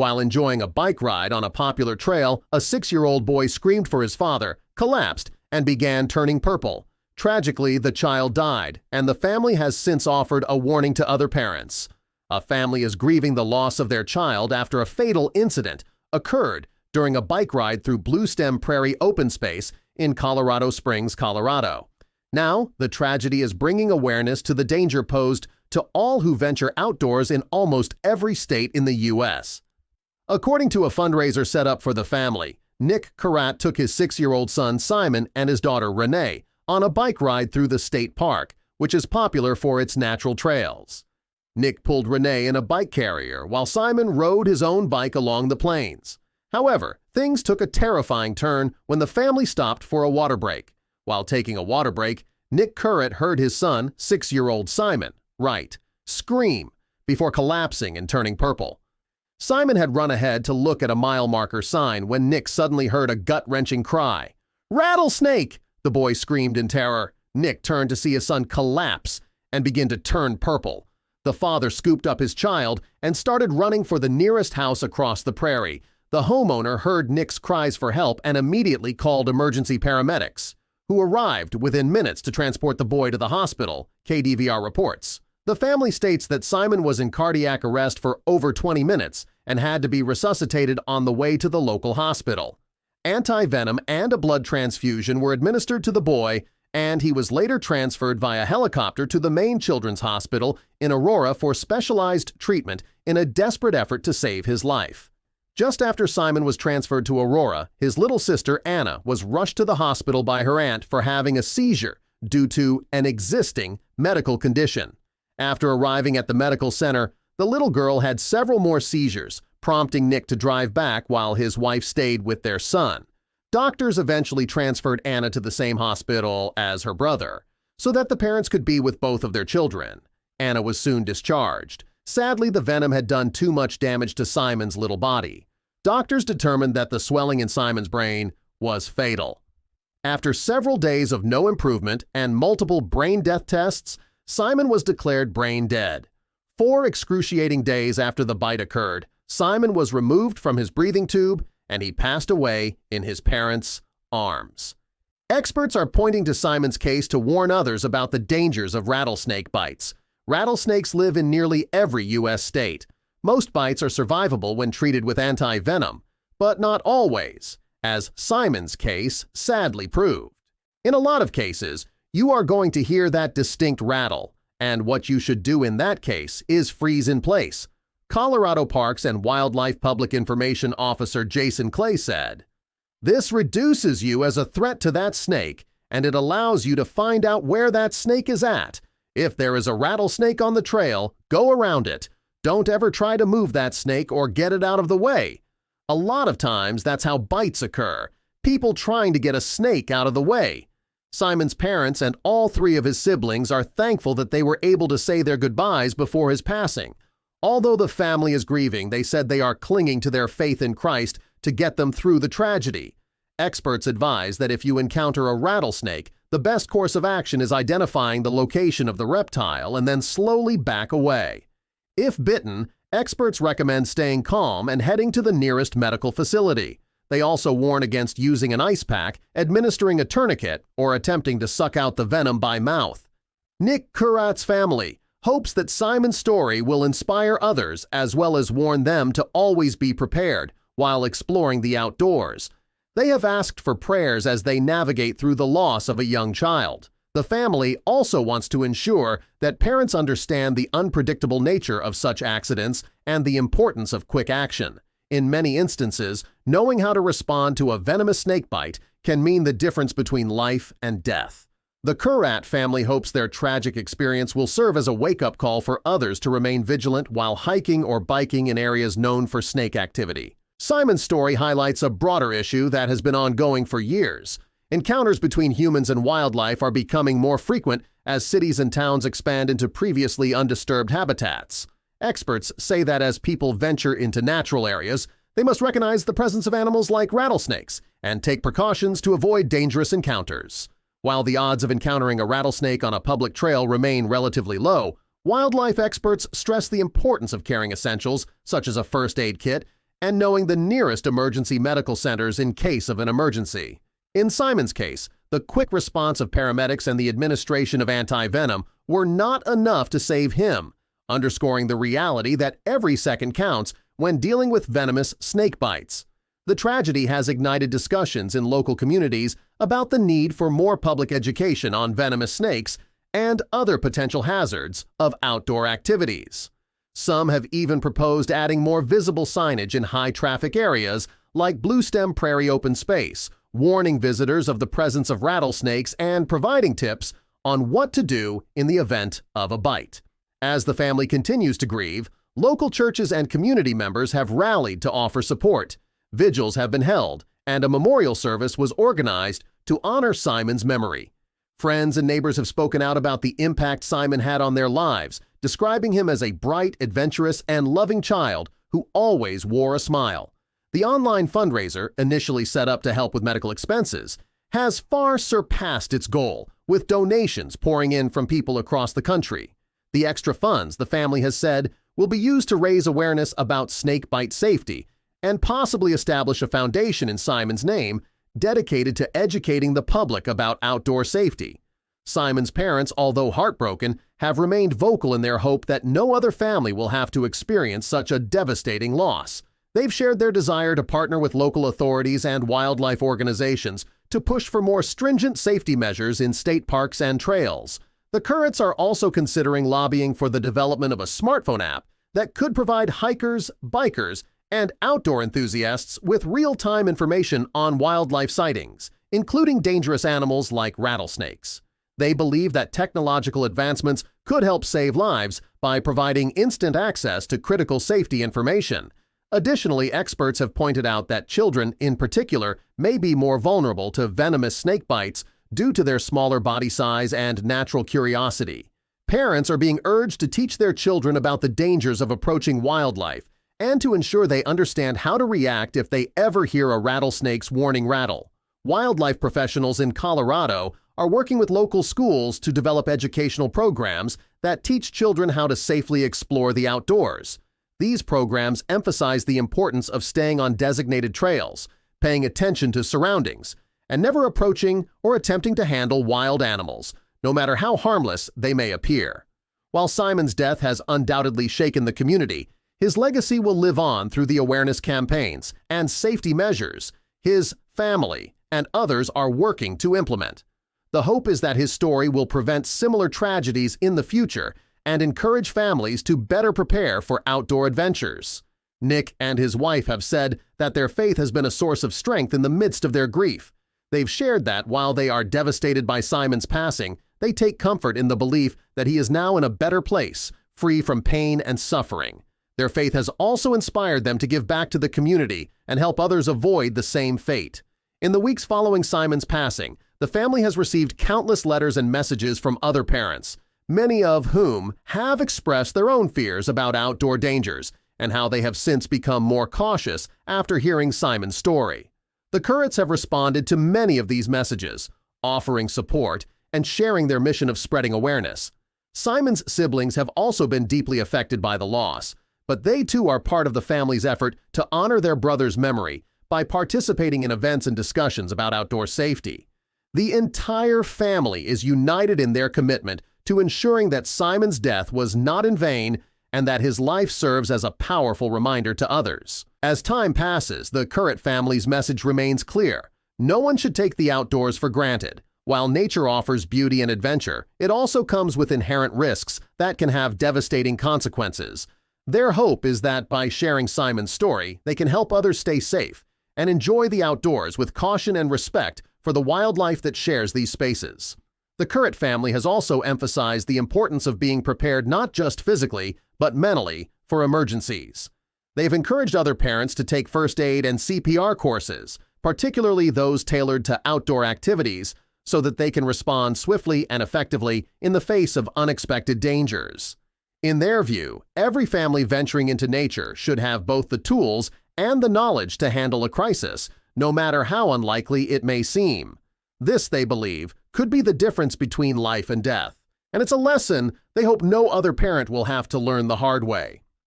While enjoying a bike ride on a popular trail, a 6-year-old boy screamed for his father, collapsed, and began turning purple. Tragically, the child died, and the family has since offered a warning to other parents. A family is grieving the loss of their child after a fatal incident occurred during a bike ride through Bluestem Prairie open space in Colorado Springs, Colorado. Now, the tragedy is bringing awareness to the danger posed to all who venture outdoors in almost every state in the U.S. According to a fundraiser set up for the family, Nick Karat took his 6-year-old son Simon and his daughter Renee on a bike ride through the state park, which is popular for its natural trails. Nick pulled Renee in a bike carrier while Simon rode his own bike along the plains. However, things took a terrifying turn when the family stopped for a water break. While taking a water break, Nick Karat heard his son, 6-year-old Simon, scream before collapsing and turning purple. Simon had run ahead to look at a mile marker sign when Nick suddenly heard a gut-wrenching cry. "Rattlesnake!" the boy screamed in terror. Nick turned to see his son collapse and begin to turn purple. The father scooped up his child and started running for the nearest house across the prairie. The homeowner heard Nick's cries for help and immediately called emergency paramedics, who arrived within minutes to transport the boy to the hospital, KDVR reports. The family states that Simon was in cardiac arrest for over 20 minutes and had to be resuscitated on the way to the local hospital. Anti-venom and a blood transfusion were administered to the boy, and he was later transferred via helicopter to the main children's hospital in Aurora for specialized treatment in a desperate effort to save his life. Just after Simon was transferred to Aurora, his little sister Anna was rushed to the hospital by her aunt for having a seizure due to an existing medical condition. After arriving at the medical center, the little girl had several more seizures, prompting Nick to drive back while his wife stayed with their son. Doctors eventually transferred Anna to the same hospital as her brother, so that the parents could be with both of their children. Anna was soon discharged. Sadly, the venom had done too much damage to Simon's little body. Doctors determined that the swelling in Simon's brain was fatal. After several days of no improvement and multiple brain death tests, Simon was declared brain dead. 4 excruciating days after the bite occurred, Simon was removed from his breathing tube and he passed away in his parents' arms. Experts are pointing to Simon's case to warn others about the dangers of rattlesnake bites. Rattlesnakes live in nearly every U.S. state. Most bites are survivable when treated with anti-venom, but not always, as Simon's case sadly proved. In a lot of cases, you are going to hear that distinct rattle, and what you should do in that case is freeze in place. Colorado Parks and Wildlife Public Information Officer Jason Clay said, "This reduces you as a threat to that snake, and it allows you to find out where that snake is at. If there is a rattlesnake on the trail, go around it. Don't ever try to move that snake or get it out of the way." A lot of times, that's how bites occur, people trying to get a snake out of the way. Simon's parents and all 3 of his siblings are thankful that they were able to say their goodbyes before his passing. Although the family is grieving, they said they are clinging to their faith in Christ to get them through the tragedy. Experts advise that if you encounter a rattlesnake, the best course of action is identifying the location of the reptile and then slowly back away. If bitten, experts recommend staying calm and heading to the nearest medical facility. They also warn against using an ice pack, administering a tourniquet, or attempting to suck out the venom by mouth. Nick Karat's family hopes that Simon's story will inspire others as well as warn them to always be prepared while exploring the outdoors. They have asked for prayers as they navigate through the loss of a young child. The family also wants to ensure that parents understand the unpredictable nature of such accidents and the importance of quick action. In many instances, knowing how to respond to a venomous snakebite can mean the difference between life and death. The Karat family hopes their tragic experience will serve as a wake-up call for others to remain vigilant while hiking or biking in areas known for snake activity. Simon's story highlights a broader issue that has been ongoing for years. Encounters between humans and wildlife are becoming more frequent as cities and towns expand into previously undisturbed habitats. Experts say that as people venture into natural areas, they must recognize the presence of animals like rattlesnakes and take precautions to avoid dangerous encounters. While the odds of encountering a rattlesnake on a public trail remain relatively low, wildlife experts stress the importance of carrying essentials such as a first aid kit and knowing the nearest emergency medical centers in case of an emergency. In Simon's case, the quick response of paramedics and the administration of anti-venom were not enough to save him, underscoring the reality that every second counts when dealing with venomous snake bites. The tragedy has ignited discussions in local communities about the need for more public education on venomous snakes and other potential hazards of outdoor activities. Some have even proposed adding more visible signage in high-traffic areas like Bluestem Prairie Open Space, warning visitors of the presence of rattlesnakes and providing tips on what to do in the event of a bite. As the family continues to grieve, local churches and community members have rallied to offer support. Vigils have been held, and a memorial service was organized to honor Simon's memory. Friends and neighbors have spoken out about the impact Simon had on their lives, describing him as a bright, adventurous, and loving child who always wore a smile. The online fundraiser, initially set up to help with medical expenses, has far surpassed its goal, with donations pouring in from people across the country. The extra funds, the family has said, will be used to raise awareness about snake bite safety and possibly establish a foundation in Simon's name dedicated to educating the public about outdoor safety. Simon's parents, although heartbroken, have remained vocal in their hope that no other family will have to experience such a devastating loss. They've shared their desire to partner with local authorities and wildlife organizations to push for more stringent safety measures in state parks and trails. The Currents are also considering lobbying for the development of a smartphone app that could provide hikers, bikers, and outdoor enthusiasts with real-time information on wildlife sightings, including dangerous animals like rattlesnakes. They believe that technological advancements could help save lives by providing instant access to critical safety information. Additionally, experts have pointed out that children, in particular, may be more vulnerable to venomous snake bites due to their smaller body size and natural curiosity. Parents are being urged to teach their children about the dangers of approaching wildlife and to ensure they understand how to react if they ever hear a rattlesnake's warning rattle. Wildlife professionals in Colorado are working with local schools to develop educational programs that teach children how to safely explore the outdoors. These programs emphasize the importance of staying on designated trails, paying attention to surroundings, and never approaching or attempting to handle wild animals, no matter how harmless they may appear. While Simon's death has undoubtedly shaken the community, his legacy will live on through the awareness campaigns and safety measures his family and others are working to implement. The hope is that his story will prevent similar tragedies in the future and encourage families to better prepare for outdoor adventures. Nick and his wife have said that their faith has been a source of strength in the midst of their grief. They've shared that while they are devastated by Simon's passing, they take comfort in the belief that he is now in a better place, free from pain and suffering. Their faith has also inspired them to give back to the community and help others avoid the same fate. In the weeks following Simon's passing, the family has received countless letters and messages from other parents, many of whom have expressed their own fears about outdoor dangers and how they have since become more cautious after hearing Simon's story. The Currents have responded to many of these messages, offering support and sharing their mission of spreading awareness. Simon's siblings have also been deeply affected by the loss, but they too are part of the family's effort to honor their brother's memory by participating in events and discussions about outdoor safety. The entire family is united in their commitment to ensuring that Simon's death was not in vain and that his life serves as a powerful reminder to others. As time passes, the Current family's message remains clear. No one should take the outdoors for granted. While nature offers beauty and adventure, it also comes with inherent risks that can have devastating consequences. Their hope is that by sharing Simon's story, they can help others stay safe and enjoy the outdoors with caution and respect for the wildlife that shares these spaces. The Current family has also emphasized the importance of being prepared not just physically, but mentally for emergencies. They've encouraged other parents to take first aid and CPR courses, particularly those tailored to outdoor activities, so that they can respond swiftly and effectively in the face of unexpected dangers. In their view, every family venturing into nature should have both the tools and the knowledge to handle a crisis, no matter how unlikely it may seem. This, they believe, could be the difference between life and death, and it's a lesson they hope no other parent will have to learn the hard way.